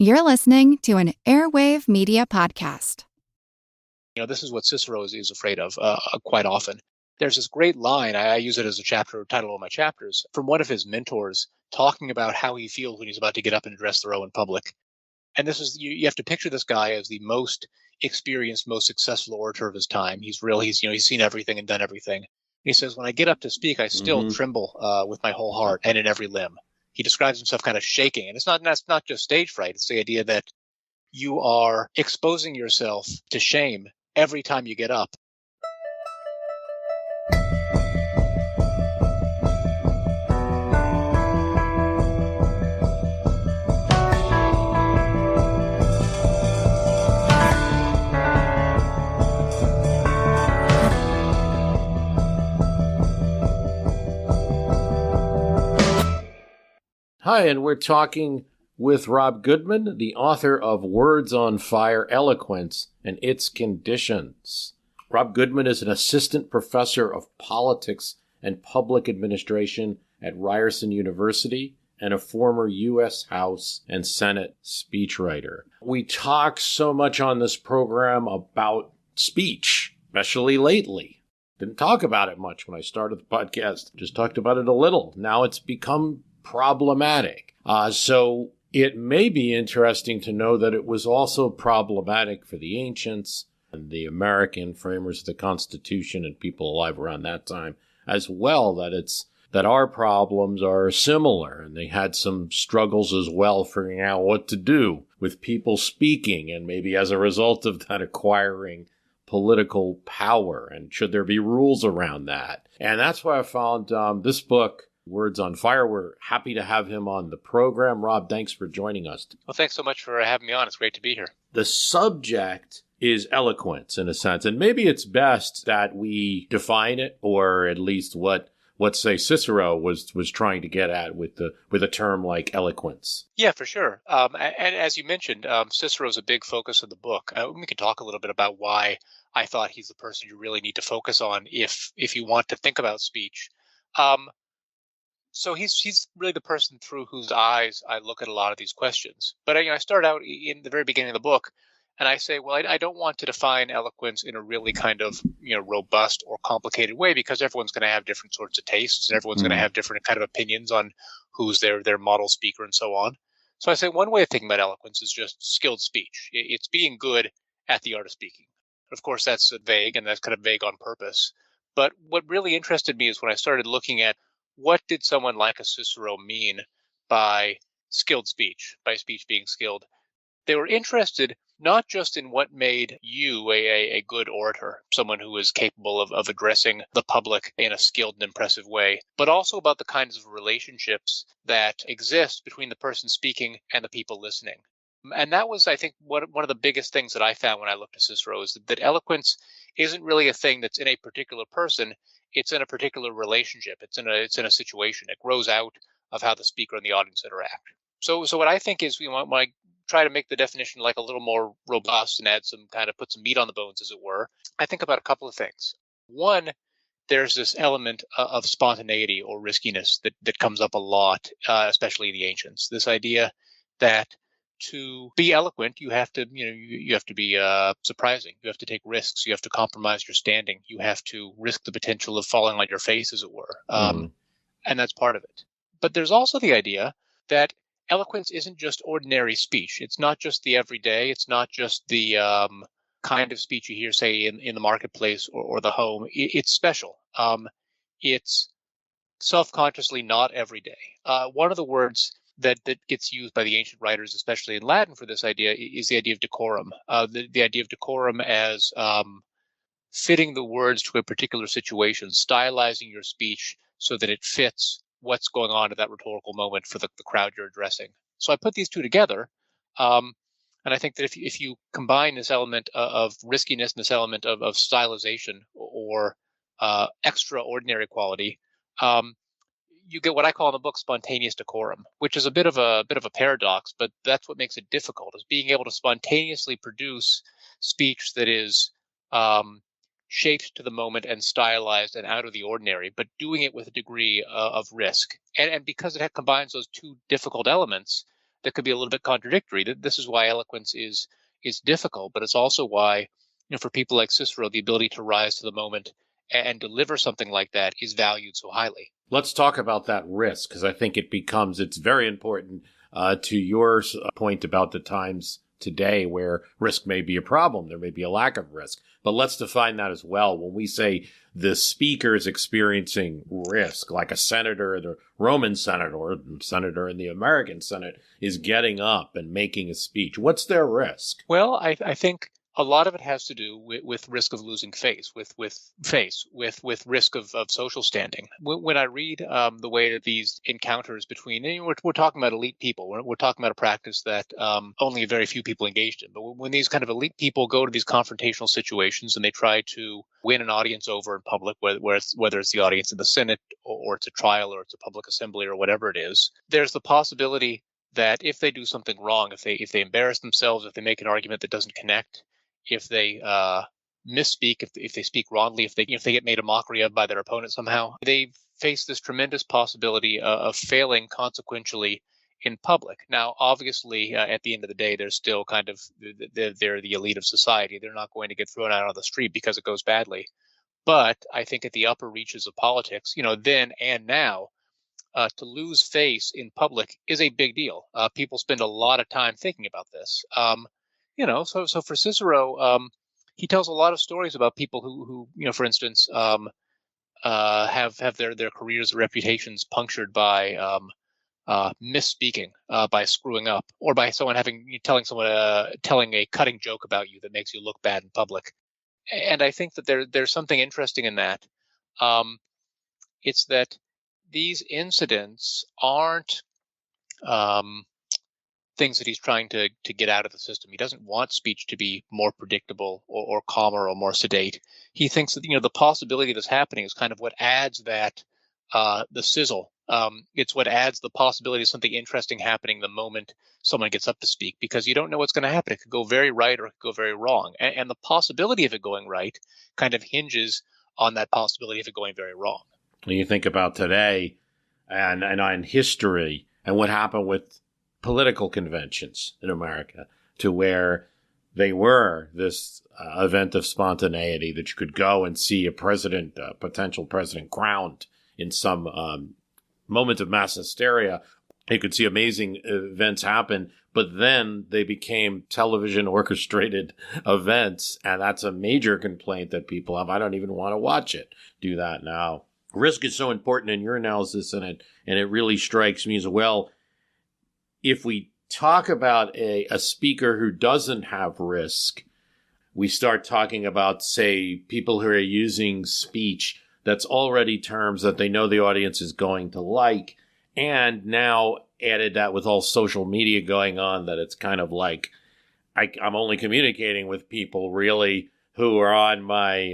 You're listening to an Airwave Media Podcast. This is what Cicero is afraid of quite often. There's this great line, I use it as a chapter title of my chapters, from one of his mentors talking about how he feels when he's about to get up and address the row in public. And this is, you have to picture this guy as the most experienced, most successful orator of his time. He's seen everything and done everything. He says, when I get up to speak, I still tremble with my whole heart and in every limb. He describes himself kind of shaking. And that's not just stage fright. It's the idea that you are exposing yourself to shame every time you get up. Hi, and we're talking with Rob Goodman, the author of Words on Fire, Eloquence and Its Conditions. Rob Goodman is an assistant professor of politics and public administration at Ryerson University and a former U.S. House and Senate speechwriter. We talk so much on this program about speech, especially lately. Didn't talk about it much when I started the podcast, just talked about it a little. Now it's become problematic. So it may be interesting to know that it was also problematic for the ancients and the American framers of the Constitution and people alive around that time as well, that our problems are similar, and they had some struggles as well figuring out what to do with people speaking and maybe as a result of that acquiring political power, and should there be rules around that. And that's why I found this book, Words on Fire. We're happy to have him on the program. Rob, thanks for joining us. Well, thanks so much for having me on. It's great to be here. The subject is eloquence, in a sense, and maybe it's best that we define it, or at least what say Cicero was trying to get at with a term like eloquence. Yeah, for sure. And as you mentioned, Cicero is a big focus of the book. We can talk a little bit about why I thought he's the person you really need to focus on if you want to think about speech. So he's really the person through whose eyes I look at a lot of these questions. But I start out in the very beginning of the book, and I say, well, I don't want to define eloquence in a really kind of robust or complicated way, because everyone's going to have different sorts of tastes, and everyone's going to have different kind of opinions on who's their model speaker and so on. So I say one way of thinking about eloquence is just skilled speech. It's being good at the art of speaking. Of course, that's vague, and that's kind of vague on purpose. But what really interested me is when I started looking at what did someone like a Cicero mean by skilled speech, by speech being skilled. They were interested not just in what made you a good orator, someone who is capable of addressing the public in a skilled and impressive way, but also about the kinds of relationships that exist between the person speaking and the people listening. And that was, I think, one of the biggest things that I found when I looked at Cicero is that eloquence isn't really a thing that's in a particular person. It's in a particular relationship. It's in a situation. It grows out of how the speaker and the audience interact. So what I think is, when I try to make the definition like a little more robust and put some meat on the bones, as it were, I think about a couple of things. One, there's this element of spontaneity or riskiness that comes up a lot, especially in the ancients. This idea that to be eloquent, you have to be surprising. You have to take risks. You have to compromise your standing. You have to risk the potential of falling on your face, as it were. And that's part of it. But there's also the idea that eloquence isn't just ordinary speech. It's not just the everyday. It's not just the kind of speech you hear, say, in the marketplace or the home. It's special. It's self-consciously not everyday. One of the words that gets used by the ancient writers, especially in Latin, for this idea is the idea of decorum. The idea of decorum as fitting the words to a particular situation, stylizing your speech so that it fits what's going on at that rhetorical moment for the crowd you're addressing. So I put these two together, and I think that if you combine this element of riskiness and this element of stylization or extraordinary quality, you get what I call in the book spontaneous decorum, which is a bit of a paradox, but that's what makes it difficult, is being able to spontaneously produce speech that is shaped to the moment and stylized and out of the ordinary, but doing it with a degree of risk. And because it combines those two difficult elements, that could be a little bit contradictory. This is why eloquence is difficult, but it's also why, for people like Cicero, the ability to rise to the moment and deliver something like that is valued so highly. Let's talk about that risk, because I think it's very important to your point about the times today where risk may be a problem. There may be a lack of risk. But let's define that as well. When we say the speaker is experiencing risk, like a senator, the Roman senator, or senator in the American Senate is getting up and making a speech, what's their risk? Well, I think a lot of it has to do with risk of losing face, with risk of social standing. When I read the way that these encounters between, and we're talking about elite people, we're talking about a practice that only a very few people engaged in. But when these kind of elite people go to these confrontational situations and they try to win an audience over in public, whether it's the audience in the Senate or it's a trial or it's a public assembly or whatever it is, there's the possibility that if they do something wrong, if they embarrass themselves, if they make an argument that doesn't connect, if they misspeak, if they speak wrongly, if they get made a mockery of by their opponent somehow, they face this tremendous possibility of failing consequentially in public. Now, obviously, at the end of the day, they're still they're the elite of society. They're not going to get thrown out on the street because it goes badly. But I think at the upper reaches of politics, then and now, to lose face in public is a big deal. People spend a lot of time thinking about this. So for Cicero, he tells a lot of stories about people who for instance, have their careers, reputations punctured by misspeaking, by screwing up, or by someone telling a cutting joke about you that makes you look bad in public. And I think that there's something interesting in that. It's that these incidents aren't things that he's trying to get out of the system. He doesn't want speech to be more predictable or calmer or more sedate. He thinks that the possibility of this happening is kind of what adds that the sizzle. It's what adds the possibility of something interesting happening the moment someone gets up to speak, because you don't know what's going to happen. It could go very right or it could go very wrong, and the possibility of it going right kind of hinges on that possibility of it going very wrong. When you think about today and on history and what happened with political conventions in America, to where they were this event of spontaneity that you could go and see a potential president crowned in some moment of mass hysteria. You could see amazing events happen, but then they became television orchestrated events. And that's a major complaint that people have. I don't even want to watch it. Do that now. Risk is so important in your analysis, and it really strikes me as well. If we talk about a speaker who doesn't have risk, we start talking about, say, people who are using speech that's already terms that they know the audience is going to like, and now added that with all social media going on, that it's kind of like I'm only communicating with people really who are on my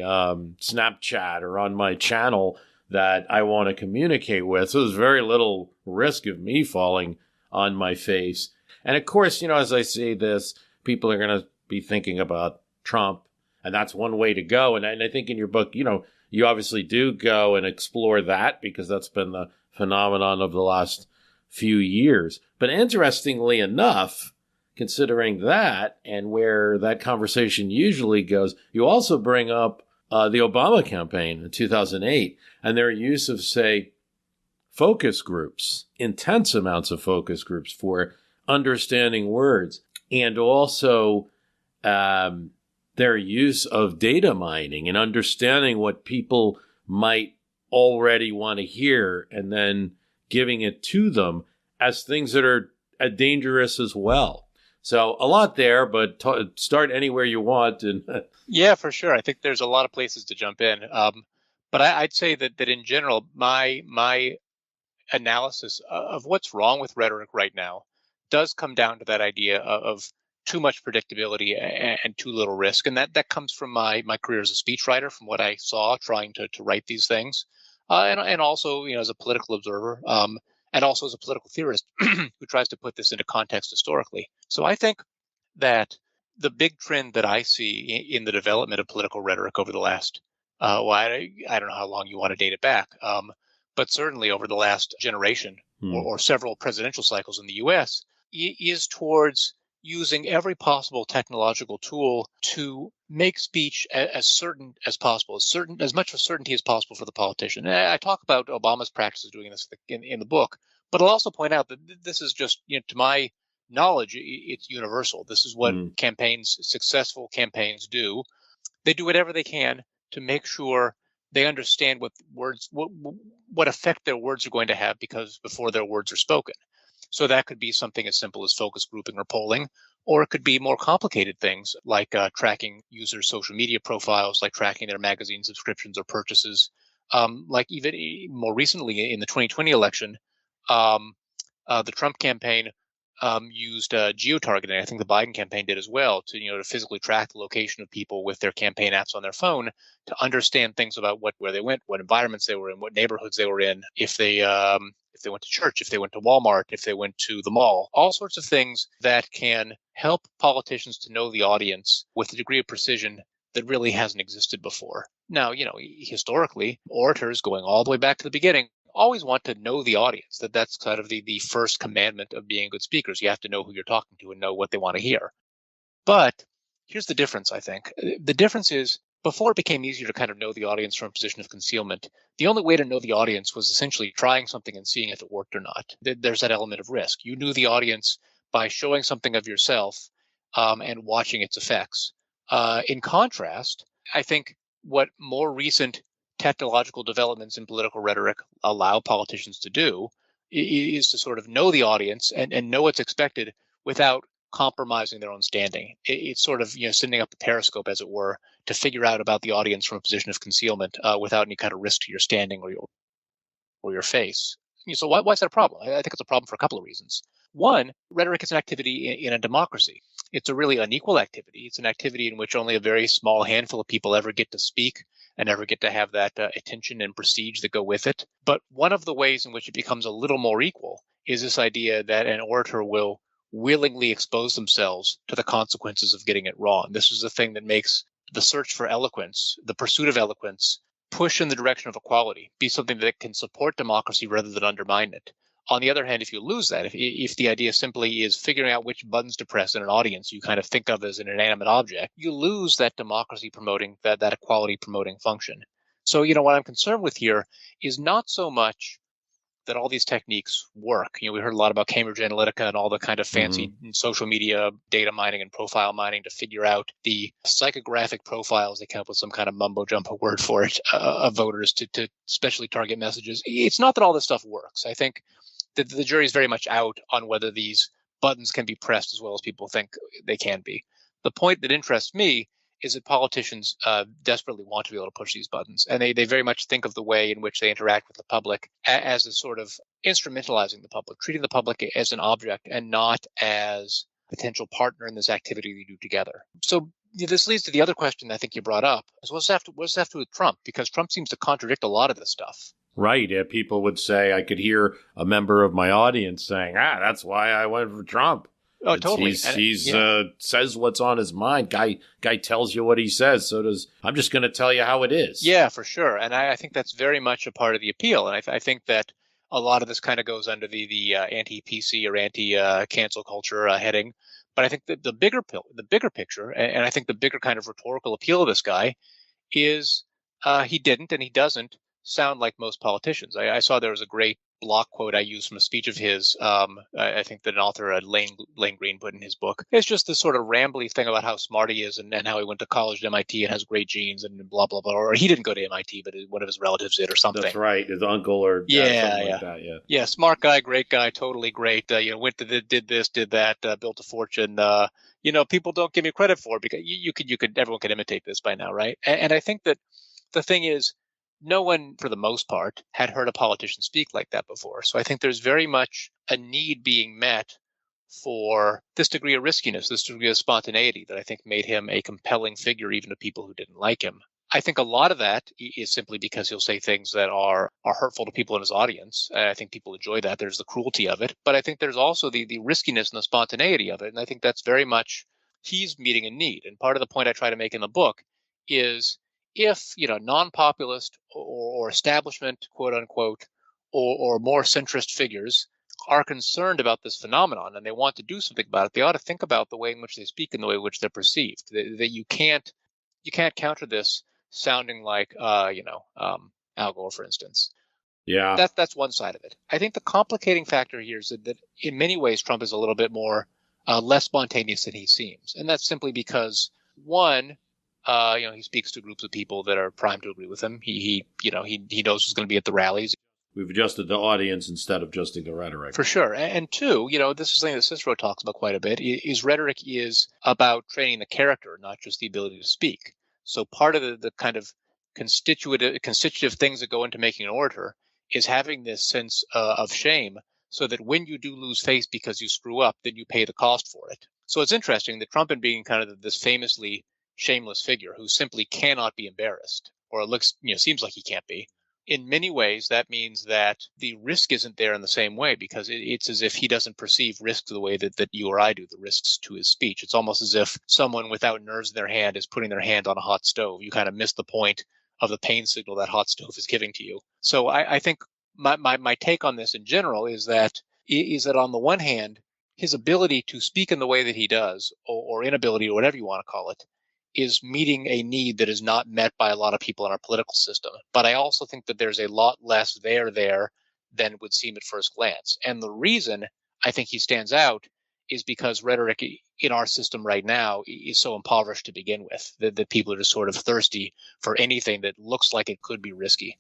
Snapchat or on my channel that I want to communicate with. So there's very little risk of me falling on my face. And of course, as I say this, people are going to be thinking about Trump, and that's one way to go. And I think in your book, you obviously do go and explore that, because that's been the phenomenon of the last few years. But interestingly enough, considering that and where that conversation usually goes, you also bring up the Obama campaign in 2008 and their use of, say, focus groups, intense amounts of focus groups for understanding words, and also their use of data mining and understanding what people might already want to hear and then giving it to them as things that are dangerous as well. So a lot there, but start anywhere you want. And yeah, for sure. I think there's a lot of places to jump in. But I'd say that in general, my analysis of what's wrong with rhetoric right now does come down to that idea of too much predictability and too little risk. And that comes from my career as a speechwriter, from what I saw trying to write these things. And also, as a political observer, and also as a political theorist who tries to put this into context historically. So I think that the big trend that I see in the development of political rhetoric over the last, I don't know how long you want to date it back, but certainly over the last generation or several presidential cycles in the U.S., is towards using every possible technological tool to make speech as certain as possible, as much of certainty as possible for the politician. And I talk about Obama's practices doing this in the book, but I'll also point out that this is just, to my knowledge, it's universal. This is what successful campaigns do. They do whatever they can to make sure they understand what effect their words are going to have before their words are spoken. So that could be something as simple as focus grouping or polling, or it could be more complicated things like tracking users' social media profiles, like tracking their magazine subscriptions or purchases. Like even more recently in the 2020 election, the Trump campaign used geotargeting. I think the Biden campaign did as well to physically track the location of people with their campaign apps on their phone to understand things about where they went, what environments they were in, what neighborhoods they were in, if they went to church, if they went to Walmart, if they went to the mall, all sorts of things that can help politicians to know the audience with a degree of precision that really hasn't existed before. Now, historically, orators going all the way back to the beginning always want to know the audience. That's kind of the first commandment of being good speakers. You have to know who you're talking to and know what they want to hear. But here's the difference, I think. The difference is, before it became easier to kind of know the audience from a position of concealment, the only way to know the audience was essentially trying something and seeing if it worked or not. There's that element of risk. You knew the audience by showing something of yourself and watching its effects. In contrast, I think what more recent technological developments in political rhetoric allow politicians to do is to sort of know the audience and know what's expected without compromising their own standing. It's sort of sending up a periscope, as it were, to figure out about the audience from a position of concealment without any kind of risk to your standing or your face. So why is that a problem? I think it's a problem for a couple of reasons. One, rhetoric is an activity in a democracy. It's a really unequal activity. It's an activity in which only a very small handful of people ever get to speak and ever get to have that attention and prestige that go with it. But one of the ways in which it becomes a little more equal is this idea that an orator will willingly expose themselves to the consequences of getting it wrong. This is the thing that makes the search for eloquence, the pursuit of eloquence, push in the direction of equality, be something that can support democracy rather than undermine it. On the other hand, if you lose that, if the idea simply is figuring out which buttons to press in an audience you kind of think of as an inanimate object, you lose that democracy promoting, that equality promoting function. So, what I'm concerned with here is not so much that all these techniques work. We heard a lot about Cambridge Analytica and all the kind of fancy social media data mining and profile mining to figure out the psychographic profiles. They come up with some kind of mumbo jumbo word for it of voters to specially target messages. It's not that all this stuff works. I think that the jury is very much out on whether these buttons can be pressed as well as people think they can be. The point that interests me is that politicians desperately want to be able to push these buttons. And they very much think of the way in which they interact with the public as a sort of instrumentalizing the public, treating the public as an object and not as a potential partner in this activity they do together. So this leads to the other question I think you brought up, is what's have to do with Trump? Because Trump seems to contradict a lot of this stuff. Right. Yeah, people would say, I could hear a member of my audience saying, that's why I went for Trump. Oh, totally. He's says what's on his mind. Guy tells you what he says. So I'm just going to tell you how it is. Yeah, for sure. And I think that's very much a part of the appeal. And I think that a lot of this kind of goes under the anti-PC or anti-cancel culture heading. But I think that the bigger picture, and I think the bigger kind of rhetorical appeal of this guy is he didn't and he doesn't sound like most politicians. I saw there was a great block quote I used from a speech of his. I think that an author, Lane Green, put in his book. It's just this sort of rambly thing about how smart he is and how he went to college at MIT and has great genes and blah, blah, blah. Or he didn't go to MIT, but one of his relatives did or something. That's right. His uncle or something like that. Yeah. Yeah. Smart guy, great guy, totally great. Went to did this, did that, built a fortune. People don't give me credit for it because everyone could imitate this by now, right? And I think that the thing is, no one, for the most part, had heard a politician speak like that before. So I think there's very much a need being met for this degree of riskiness, this degree of spontaneity that I think made him a compelling figure even to people who didn't like him. I think a lot of that is simply because he'll say things that are hurtful to people in his audience. I think people enjoy that. There's the cruelty of it. But I think there's also the riskiness and the spontaneity of it. And I think that's very much he's meeting a need. And part of the point I try to make in the book is if, non-populist or establishment, quote unquote, or more centrist figures are concerned about this phenomenon and they want to do something about it, they ought to think about the way in which they speak and the way in which they're perceived. That you can't counter this sounding like Al Gore, for instance. Yeah. That's one side of it. I think the complicating factor here is that in many ways Trump is a little bit more less spontaneous than he seems, and that's simply because one, he speaks to groups of people that are primed to agree with him. He knows who's going to be at the rallies. We've adjusted the audience instead of adjusting the rhetoric. For sure. And two, this is something that Cicero talks about quite a bit, is rhetoric is about training the character, not just the ability to speak. So part of the kind of constitutive things that go into making an orator is having this sense of shame so that when you do lose face because you screw up, then you pay the cost for it. So it's interesting that Trump, being kind of this famously shameless figure who simply cannot be embarrassed, or it looks, seems like he can't be, in many ways, that means that the risk isn't there in the same way because it's as if he doesn't perceive risk the way that you or I do, the risks to his speech. It's almost as if someone without nerves in their hand is putting their hand on a hot stove. You kind of miss the point of the pain signal that hot stove is giving to you. So I think my take on this in general is that on the one hand, his ability to speak in the way that he does, or inability, or whatever you want to call it, is meeting a need that is not met by a lot of people in our political system. But I also think that there's a lot less there than would seem at first glance. And the reason I think he stands out is because rhetoric in our system right now is so impoverished to begin with, that people are just sort of thirsty for anything that looks like it could be risky.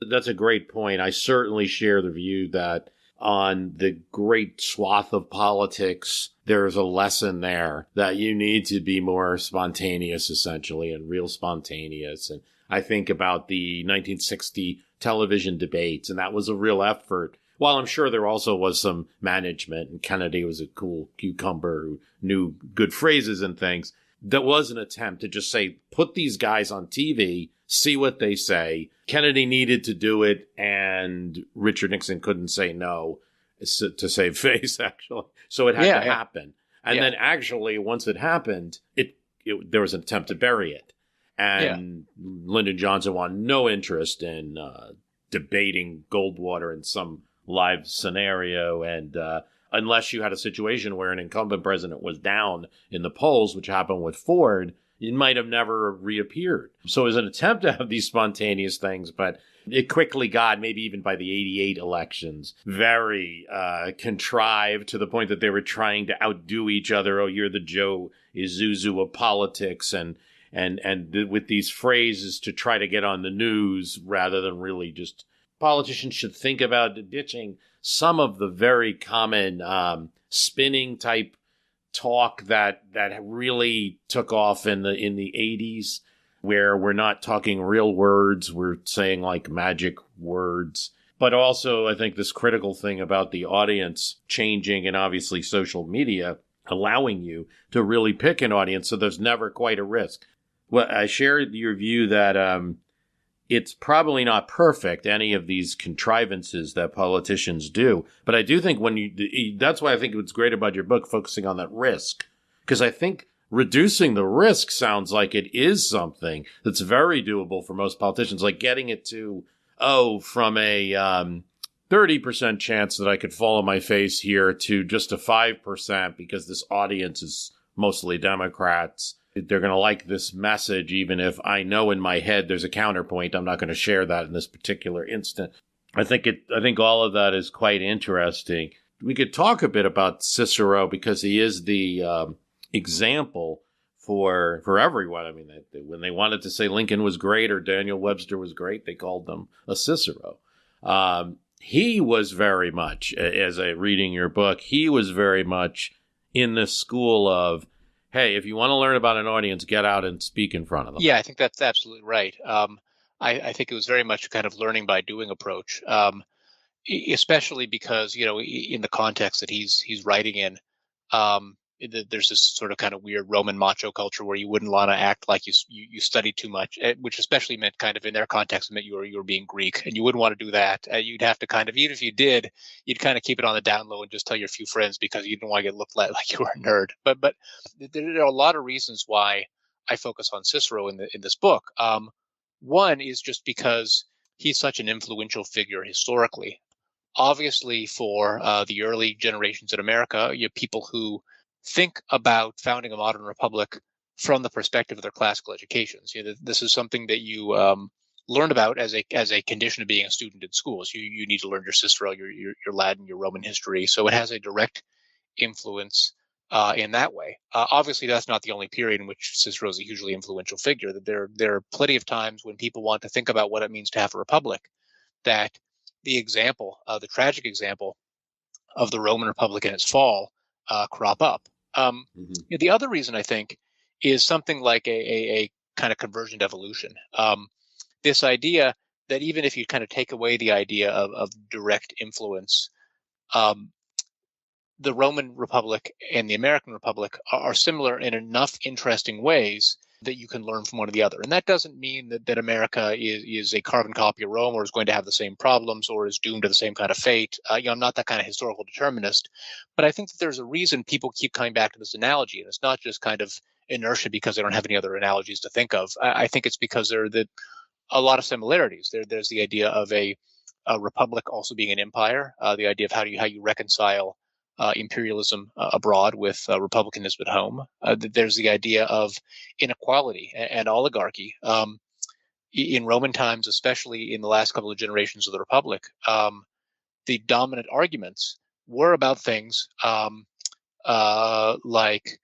That's a great point. I certainly share the view that on the great swath of politics, there's a lesson there that you need to be more spontaneous, essentially, and real spontaneous. And I think about the 1960 television debates, and that was a real effort. While I'm sure there also was some management, and Kennedy was a cool cucumber who knew good phrases and things, there was an attempt to just say, put these guys on TV, see what they say. Kennedy needed to do it, and Richard Nixon couldn't say no to save face, actually. So it had to happen. And then actually, once it happened, there was an attempt to bury it. And Lyndon Johnson wanted no interest in debating Goldwater in some live scenario. And unless you had a situation where an incumbent president was down in the polls, which happened with Ford, it might have never reappeared. So it was an attempt to have these spontaneous things, but it quickly got, maybe even by the 88 elections, very contrived to the point that they were trying to outdo each other. Oh, you're the Joe Isuzu of politics, and with these phrases to try to get on the news rather than really just politicians should think about ditching some of the very common spinning type talk that really took off in the 80s, where we're not talking real words, we're saying like magic words. But also, I think this critical thing about the audience changing, and obviously social media allowing you to really pick an audience, so there's never quite a risk. Well, I share your view that it's probably not perfect, any of these contrivances that politicians do. But I do think that's why I think what's great about your book, focusing on that risk. Because I think reducing the risk sounds like it is something that's very doable for most politicians, like getting it to, from a 30% chance that I could fall on my face here to just a 5% because this audience is mostly Democrats. They're going to like this message, even if I know in my head there's a counterpoint. I'm not going to share that in this particular instant. I think all of that is quite interesting. We could talk a bit about Cicero because he is the example for everyone. I mean, when they wanted to say Lincoln was great or Daniel Webster was great, they called them a Cicero. He was very much, as I reading your book, he was very much in the school of, hey, if you want to learn about an audience, get out and speak in front of them. Yeah, I think that's absolutely right. I think it was very much kind of learning by doing approach, especially because, in the context that he's writing in, there's this sort of kind of weird Roman macho culture where you wouldn't want to act like you studied too much, which especially meant kind of in their context meant you were being Greek, and you wouldn't want to do that. You'd have to kind of, even if you did, you'd kind of keep it on the down low and just tell your few friends because you didn't want to get looked like you were a nerd. But there are a lot of reasons why I focus on Cicero in this book. One is just because he's such an influential figure historically. Obviously, for the early generations in America, you have people who think about founding a modern republic from the perspective of their classical educations. This is something that you learned about as a condition of being a student in schools. You need to learn your Cicero, your Latin, your Roman history. So it has a direct influence in that way. Obviously, that's not the only period in which Cicero is a hugely influential figure. There are plenty of times when people want to think about what it means to have a republic, that the tragic example of the Roman Republic and its fall crop up. The other reason, I think, is something like a kind of convergent evolution. This idea that even if you kind of take away the idea of direct influence, the Roman Republic and the American Republic are similar in enough interesting ways that you can learn from one or the other. And that doesn't mean that America is a carbon copy of Rome or is going to have the same problems or is doomed to the same kind of fate. I'm not that kind of historical determinist, but I think that there's a reason people keep coming back to this analogy. And it's not just kind of inertia because they don't have any other analogies to think of. I think it's because there are a lot of similarities. There's the idea of a republic also being an empire, the idea of how you reconcile imperialism abroad with republicanism at home. There's the idea of inequality and oligarchy. In Roman times, especially in the last couple of generations of the Republic, the dominant arguments were about things like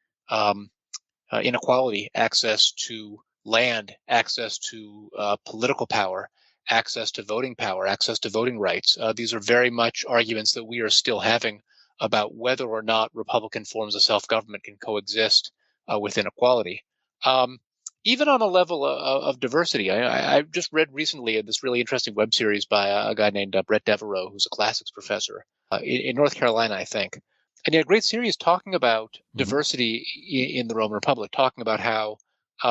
inequality, access to land, access to political power, access to voting power, access to voting rights. These are very much arguments that we are still having about whether or not Republican forms of self-government can coexist with inequality. Even on a level of diversity, I just read recently this really interesting web series by a guy named Brett Devereaux, who's a classics professor in North Carolina, I think. And he had a great series talking about diversity in the Roman Republic, talking about how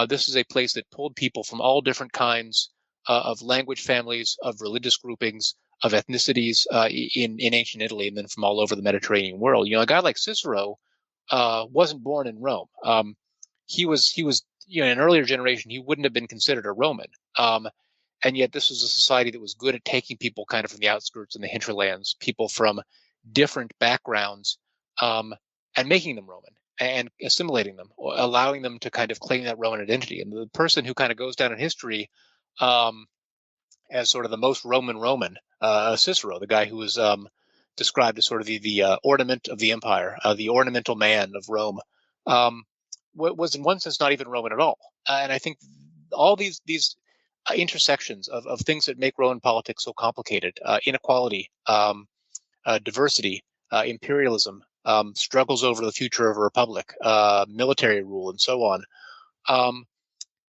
this is a place that pulled people from all different kinds of language families, of religious groupings, of ethnicities in ancient Italy, and then from all over the Mediterranean world. A guy like Cicero wasn't born in Rome. He was in an earlier generation, he wouldn't have been considered a Roman. And yet this was a society that was good at taking people kind of from the outskirts and the hinterlands, people from different backgrounds, and making them Roman and assimilating them, or allowing them to kind of claim that Roman identity. And the person who kind of goes down in history as sort of the most Roman, Cicero, the guy who was described as sort of the ornament of the empire, the ornamental man of Rome, was in one sense not even Roman at all. And I think all these intersections of things that make Roman politics so complicated, inequality, diversity, imperialism, struggles over the future of a republic, military rule, and so on.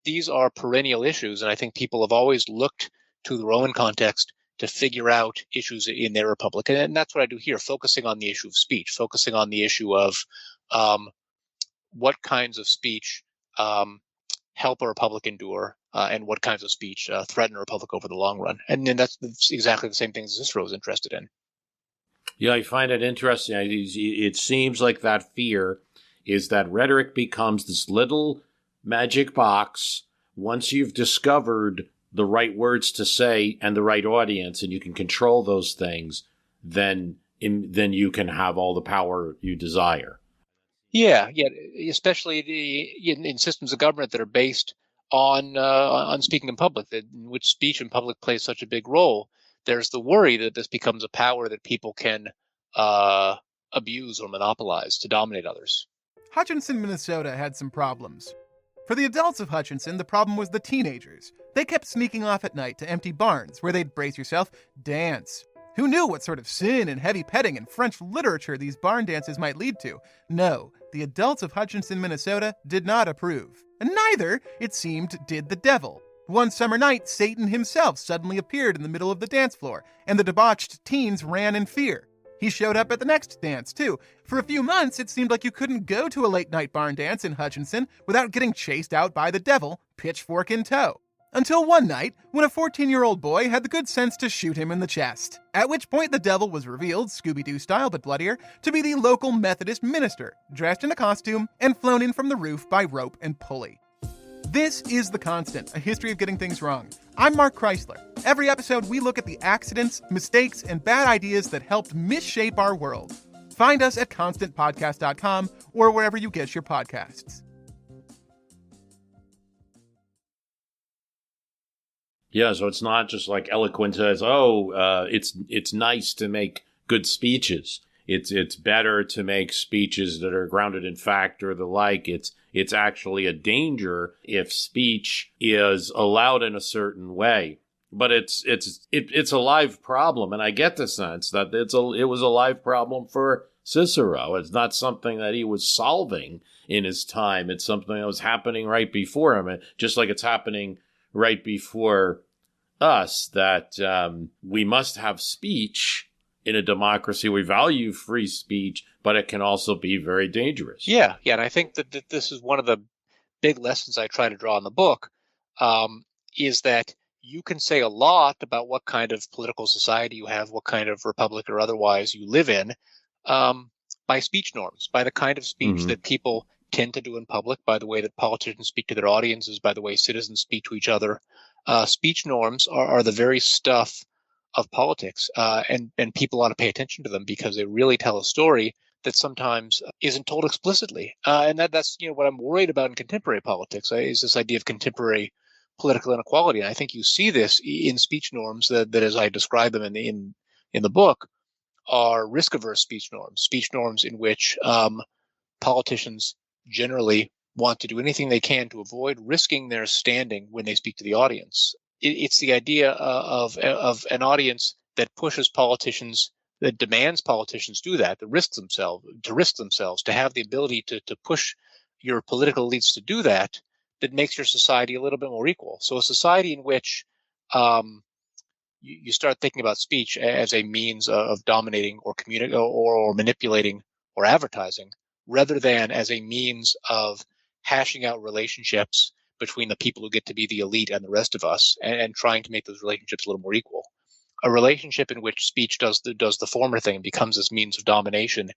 These are perennial issues, and I think people have always looked to the Roman context to figure out issues in their republic. And that's what I do here, focusing on the issue of speech, focusing on the issue of what kinds of speech help a republic endure, and what kinds of speech threaten a republic over the long run. And then that's exactly the same thing Cicero was interested in. Yeah, I find it interesting. It seems like that fear is that rhetoric becomes this little magic box. Once you've discovered the right words to say and the right audience, and you can control those things, then you can have all the power you desire. Yeah, especially in systems of government that are based on speaking in public, in which speech in public plays such a big role. There's the worry that this becomes a power that people can abuse or monopolize to dominate others. Hutchinson, Minnesota had some problems. For the adults of Hutchinson, the problem was the teenagers. They kept sneaking off at night to empty barns where they'd, brace yourself, dance. Who knew what sort of sin and heavy petting and French literature these barn dances might lead to? No, the adults of Hutchinson, Minnesota did not approve. And neither, it seemed, did the devil. One summer night, Satan himself suddenly appeared in the middle of the dance floor, and the debauched teens ran in fear. He showed up at the next dance, too. For a few months, it seemed like you couldn't go to a late-night barn dance in Hutchinson without getting chased out by the devil, pitchfork in tow. Until one night, when a 14-year-old boy had the good sense to shoot him in the chest. At which point the devil was revealed, Scooby-Doo style but bloodier, to be the local Methodist minister, dressed in a costume and flown in from the roof by rope and pulley. This is The Constant, a history of getting things wrong. I'm Mark Chrysler. Every episode, we look at the accidents, mistakes, and bad ideas that helped misshape our world. Find us at constantpodcast.com or wherever you get your podcasts. Yeah, so it's not just like eloquence says, it's nice to make good speeches. It's better to make speeches that are grounded in fact or the like. It's actually a danger if speech is allowed in a certain way. But it's a live problem, and I get the sense that it was a live problem for Cicero. It's not something that he was solving in his time. It's something that was happening right before him, and just like it's happening right before us, that we must have speech in a democracy. We value free speech, but it can also be very dangerous. Yeah, and I think that this is one of the big lessons I try to draw in the book, is that you can say a lot about what kind of political society you have, what kind of republic or otherwise you live in, by speech norms, by the kind of speech that people tend to do in public, by the way that politicians speak to their audiences, by the way citizens speak to each other. Speech norms are the very stuff of politics, and people ought to pay attention to them because they really tell a story that sometimes isn't told explicitly. And that's what I'm worried about in contemporary politics, is this idea of contemporary political inequality. And I think you see this in speech norms that as I describe them in the book, are risk-averse speech norms in which politicians generally want to do anything they can to avoid risking their standing when they speak to the audience. It's the idea of an audience that pushes politicians, that demands politicians do that, to risk themselves, to have the ability to push your political elites to do that makes your society a little bit more equal. So a society in which you start thinking about speech as a means of dominating or communicating or manipulating or advertising, rather than as a means of hashing out relationships between the people who get to be the elite and the rest of us, and trying to make those relationships a little more equal. A relationship in which speech does the former thing and becomes this means of domination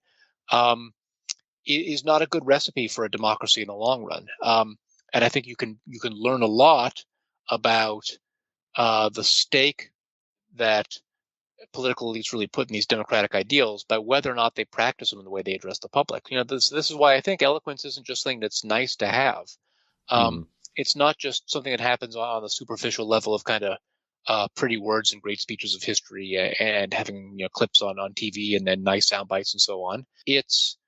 is not a good recipe for a democracy in the long run. And I think you can learn a lot about the stake that political elites really put in these democratic ideals by whether or not they practice them in the way they address the public. This is why I think eloquence isn't just something that's nice to have. It's not just something that happens on the superficial level of kind of pretty words and great speeches of history and having clips on TV and then nice sound bites and so on. It's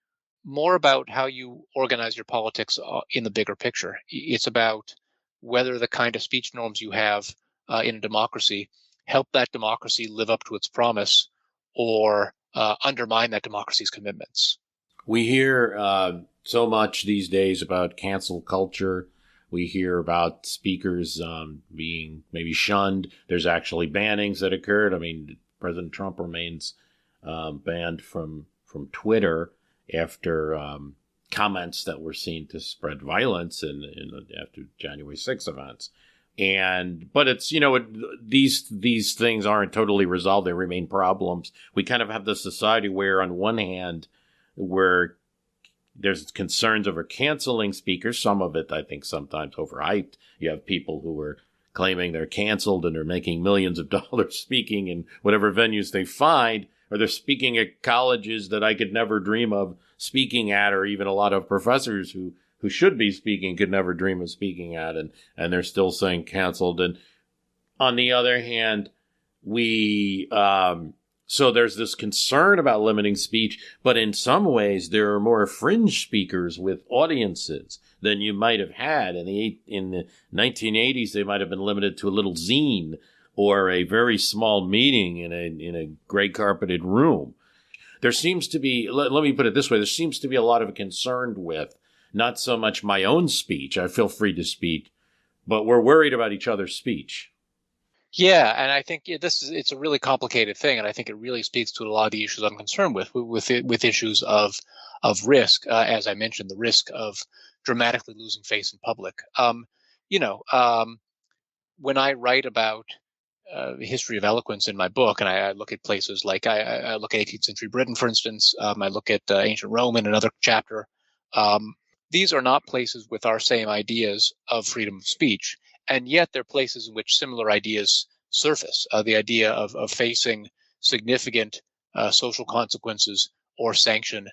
more about how you organize your politics in the bigger picture. It's about whether the kind of speech norms you have in a democracy help that democracy live up to its promise or undermine that democracy's commitments. We hear so much these days about cancel culture. We hear about speakers being maybe shunned. There's actually bannings that occurred. I mean, President Trump remains banned from Twitter after comments that were seen to spread violence after January 6th events. But it's, these things aren't totally resolved. They remain problems. We kind of have this society where on one hand, where there's concerns over canceling speakers, some of it, I think, sometimes overhyped. You have people who are claiming they're canceled and are making millions of dollars speaking in whatever venues they find, or they're speaking at colleges that I could never dream of speaking at, or even a lot of professors who should be speaking could never dream of speaking at, and they're still saying canceled. And on the other hand, so there's this concern about limiting speech, but in some ways there are more fringe speakers with audiences than you might have had. In the 1980s, they might have been limited to a little zine or a very small meeting in a gray carpeted room. There seems to be, let me put it this way, there seems to be a lot of concern with not so much my own speech. I feel free to speak, but we're worried about each other's speech. Yeah, and I think it's a really complicated thing, and I think it really speaks to a lot of the issues I'm concerned with issues of risk, as I mentioned, the risk of dramatically losing face in public. When I write about the history of eloquence in my book, and I look at places like I look at 18th century Britain, for instance, I look at ancient Rome in another chapter. These are not places with our same ideas of freedom of speech. And yet there are places in which similar ideas surface. The idea of facing significant social consequences or sanction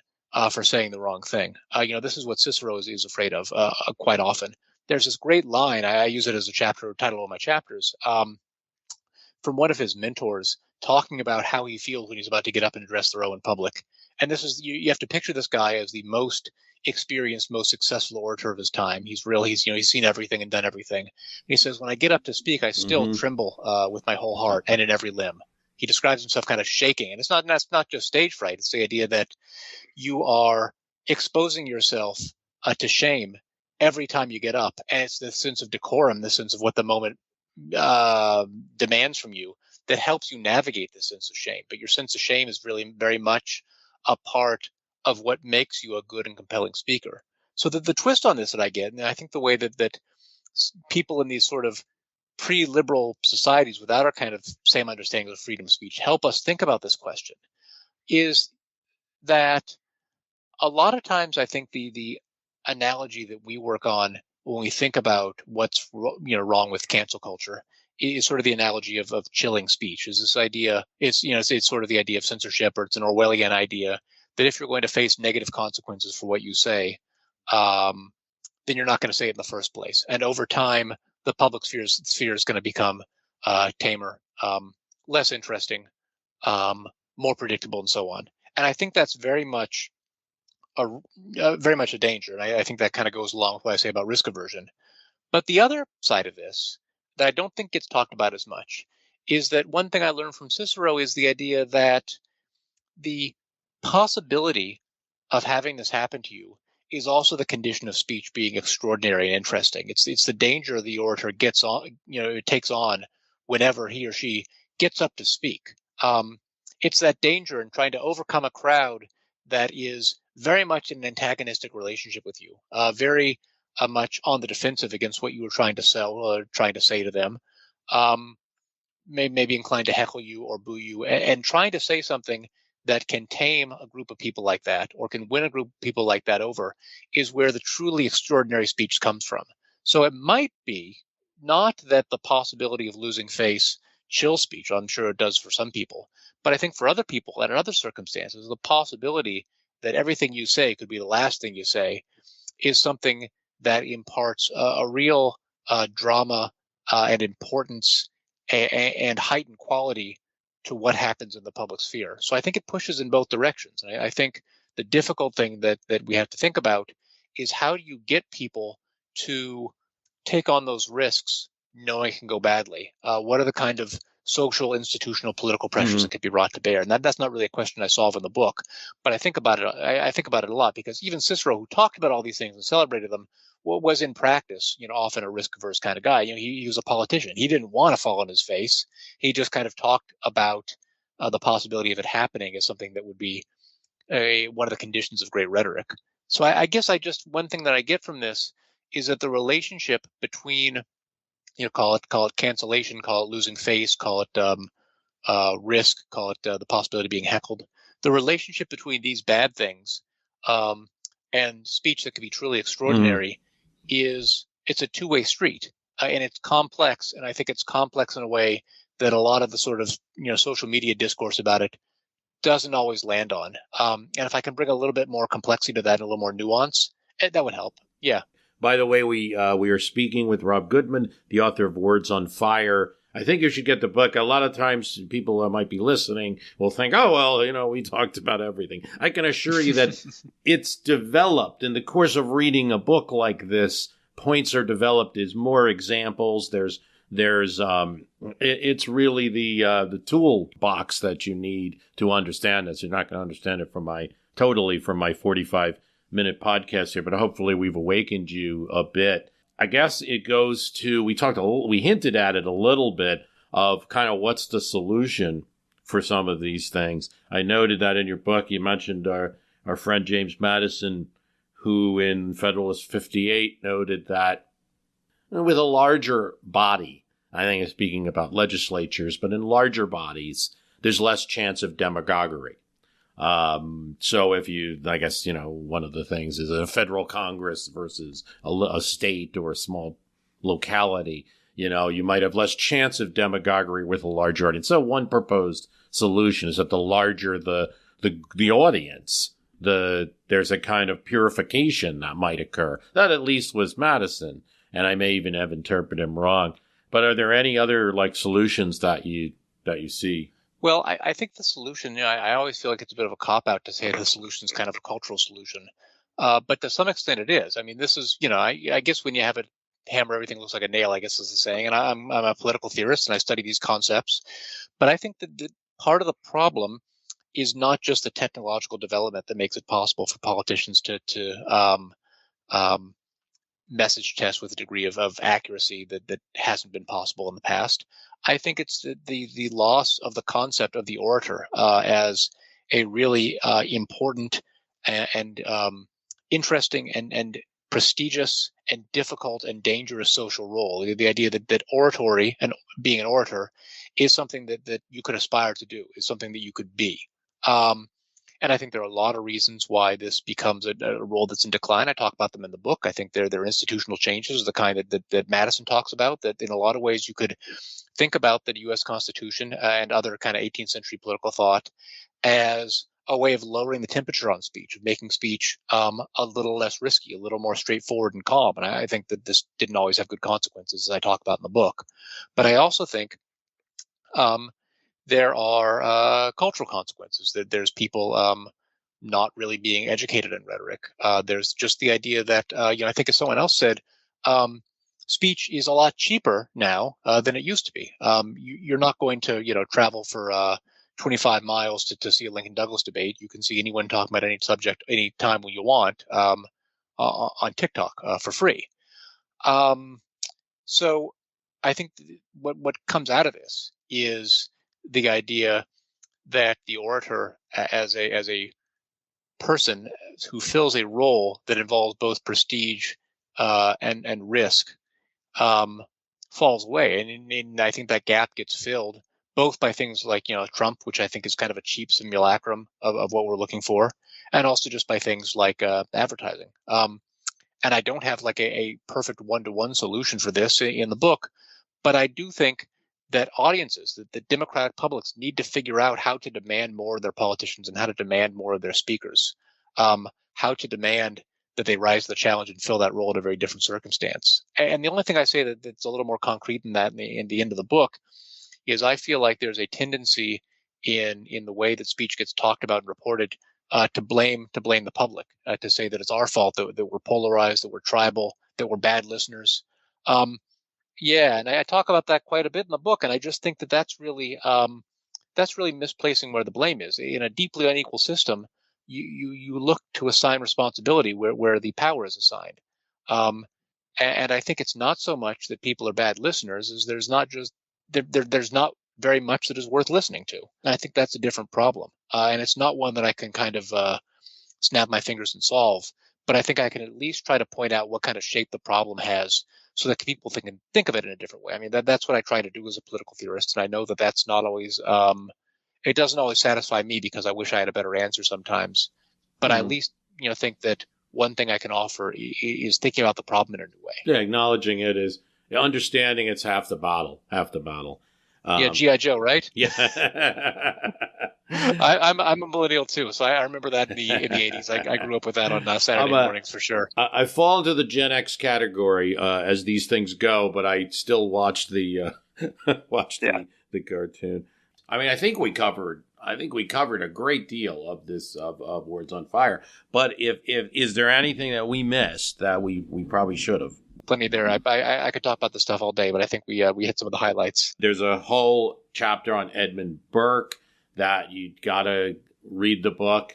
for saying the wrong thing. This is what Cicero is afraid of quite often. There's this great line, I use it as a chapter title of my chapters, from one of his mentors talking about how he feels when he's about to get up and address the row in public. And this is, you have to picture this guy as the most experienced, most successful orator of his time. He's seen everything and done everything. And he says, when I get up to speak, I still tremble with my whole heart and in every limb. He describes himself kind of shaking. And that's not just stage fright. It's the idea that you are exposing yourself to shame every time you get up. And it's the sense of decorum, the sense of what the moment demands from you that helps you navigate this sense of shame. But your sense of shame is really very much a part of what makes you a good and compelling speaker. So the twist on this that I get, and I think the way that people in these sort of pre-liberal societies without our kind of same understanding of freedom of speech help us think about this question, is that a lot of times I think the analogy that we work on when we think about what's wrong with cancel culture is sort of the analogy of chilling speech. Is this idea? It's sort of the idea of censorship, or it's an Orwellian idea that if you're going to face negative consequences for what you say, then you're not going to say it in the first place. And over time, the public sphere is going to become tamer, less interesting, more predictable, and so on. And I think that's very much a danger. And I think that kind of goes along with what I say about risk aversion. But the other side of this that I don't think gets talked about as much is that one thing I learned from Cicero is the idea that the possibility of having this happen to you is also the condition of speech being extraordinary and interesting. It's the danger the orator gets on, it takes on whenever he or she gets up to speak. It's that danger in trying to overcome a crowd that is very much in an antagonistic relationship with you, very much on the defensive against what you were trying to sell or trying to say to them, maybe inclined to heckle you or boo you, and trying to say something that can tame a group of people like that or can win a group of people like that over is where the truly extraordinary speech comes from. So it might be not that the possibility of losing face chills speech. I'm sure it does for some people. But I think for other people and in other circumstances, the possibility that everything you say could be the last thing you say is something that imparts a real drama and importance and heightened quality to what happens in the public sphere. So I think it pushes in both directions. And I think the difficult thing that we have to think about is how do you get people to take on those risks knowing it can go badly? What are the kind of social, institutional, political pressures that can be brought to bear? And that's not really a question I solve in the book, but I think about it. I think about it a lot because even Cicero, who talked about all these things and celebrated them, was in practice, often a risk-averse kind of guy. He was a politician. He didn't want to fall on his face. He just kind of talked about the possibility of it happening as something that would be one of the conditions of great rhetoric. So I guess one thing that I get from this is that the relationship between, call it cancellation, call it losing face, call it risk, call it the possibility of being heckled. The relationship between these bad things and speech that can be truly extraordinary it's a two-way street, and it's complex. And I think it's complex in a way that a lot of the sort of social media discourse about it doesn't always land on. And if I can bring a little bit more complexity to that and a little more nuance, that would help. Yeah. By the way, we are speaking with Rob Goodman, the author of Words on Fire. I think you should get the book. A lot of times people might be listening will think, oh, well, we talked about everything. I can assure you that it's developed in the course of reading a book like this. Points are developed as more examples. It's really the toolbox that you need to understand this. You're not going to understand it from my 45-minute podcast here, but hopefully we've awakened you a bit. I guess it goes to, we hinted at it a little bit of kind of what's the solution for some of these things. I noted that in your book, you mentioned our friend James Madison, who in Federalist 58 noted that with a larger body, I think it's speaking about legislatures, but in larger bodies, there's less chance of demagoguery. So if one of the things is a federal Congress versus a state or a small locality, You might have less chance of demagoguery with a larger audience. So one proposed solution is that the larger the audience, there's a kind of purification that might occur. That at least was Madison, and I may even have interpreted him wrong. But are there any other solutions that you see? Well, I think the solution, I always feel like it's a bit of a cop-out to say the solution is kind of a cultural solution. But to some extent it is. I mean, this is, I guess when you have a hammer, everything looks like a nail, I guess is the saying. And I'm a political theorist and I study these concepts. But I think that part of the problem is not just the technological development that makes it possible for politicians to message test with a degree of accuracy that hasn't been possible in the past. I think it's the loss of the concept of the orator as a really important and interesting and prestigious and difficult and dangerous social role. The idea that oratory and being an orator is something that you could aspire to do, is something that you could be. And I think there are a lot of reasons why this becomes a role that's in decline. I talk about them in the book. I think they're institutional changes, the kind that Madison talks about, that in a lot of ways you could think about the U.S. Constitution and other kind of 18th century political thought as a way of lowering the temperature on speech, of making speech a little less risky, a little more straightforward and calm. And I think that this didn't always have good consequences, as I talk about in the book. But I also think there are cultural consequences. That there's people not really being educated in rhetoric. There's just the idea that, I think as someone else said, speech is a lot cheaper now than it used to be. You're not going to, travel for 25 miles to see a Lincoln Douglas debate. You can see anyone talking about any subject anytime when you want on TikTok for free. So I think what comes out of this is the idea that the orator as a person who fills a role that involves both prestige and risk falls away. And I think that gap gets filled both by things like, Trump, which I think is kind of a cheap simulacrum of what we're looking for, and also just by things like advertising. And I don't have a perfect one-to-one solution for this in the book, but I do think that audiences, that the democratic publics need to figure out how to demand more of their politicians and how to demand more of their speakers, how to demand that they rise to the challenge and fill that role in a very different circumstance. And the only thing I say that's a little more concrete than that in the end of the book is I feel like there's a tendency in the way that speech gets talked about and reported to blame the public, to say that it's our fault that we're polarized, that we're tribal, that we're bad listeners. Yeah, and I talk about that quite a bit in the book, and I just think that that's really misplacing where the blame is. In a deeply unequal system, you look to assign responsibility where the power is assigned. And I think it's not so much that people are bad listeners, as there's not very much that is worth listening to. And I think that's a different problem. And it's not one that I can kind of snap my fingers and solve, but I think I can at least try to point out what kind of shape the problem has so that people can think of it in a different way. I mean, that's what I try to do as a political theorist. And I know that that's not always, it doesn't always satisfy me because I wish I had a better answer sometimes. But I at least, think that one thing I can offer is thinking about the problem in a new way. Yeah, acknowledging it is understanding it's half the battle. Yeah, G.I. Joe, right? Yeah. I'm a millennial too, so I remember that in the 80s. I grew up with that on Saturday mornings for sure. I fall into the Gen X category as these things go, but I still watch the the cartoon. I mean, I think we covered a great deal of this of Words on Fire. But if is there anything that we missed that we probably should have? Plenty there. I could talk about this stuff all day, but I think we hit some of the highlights. There's a whole chapter on Edmund Burke that you gotta read the book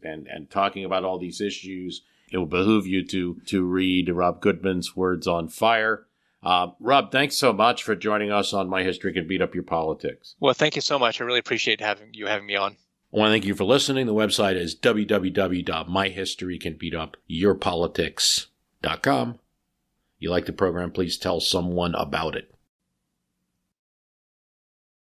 and talking about all these issues. It will behoove you to read Rob Goodman's Words on Fire. Rob, thanks so much for joining us on My History Can Beat Up Your Politics. Well, thank you so much. I really appreciate having me on. I want to thank you for listening. The website is www.myhistorycanbeatupyourpolitics.com. You like the program, please tell someone about it.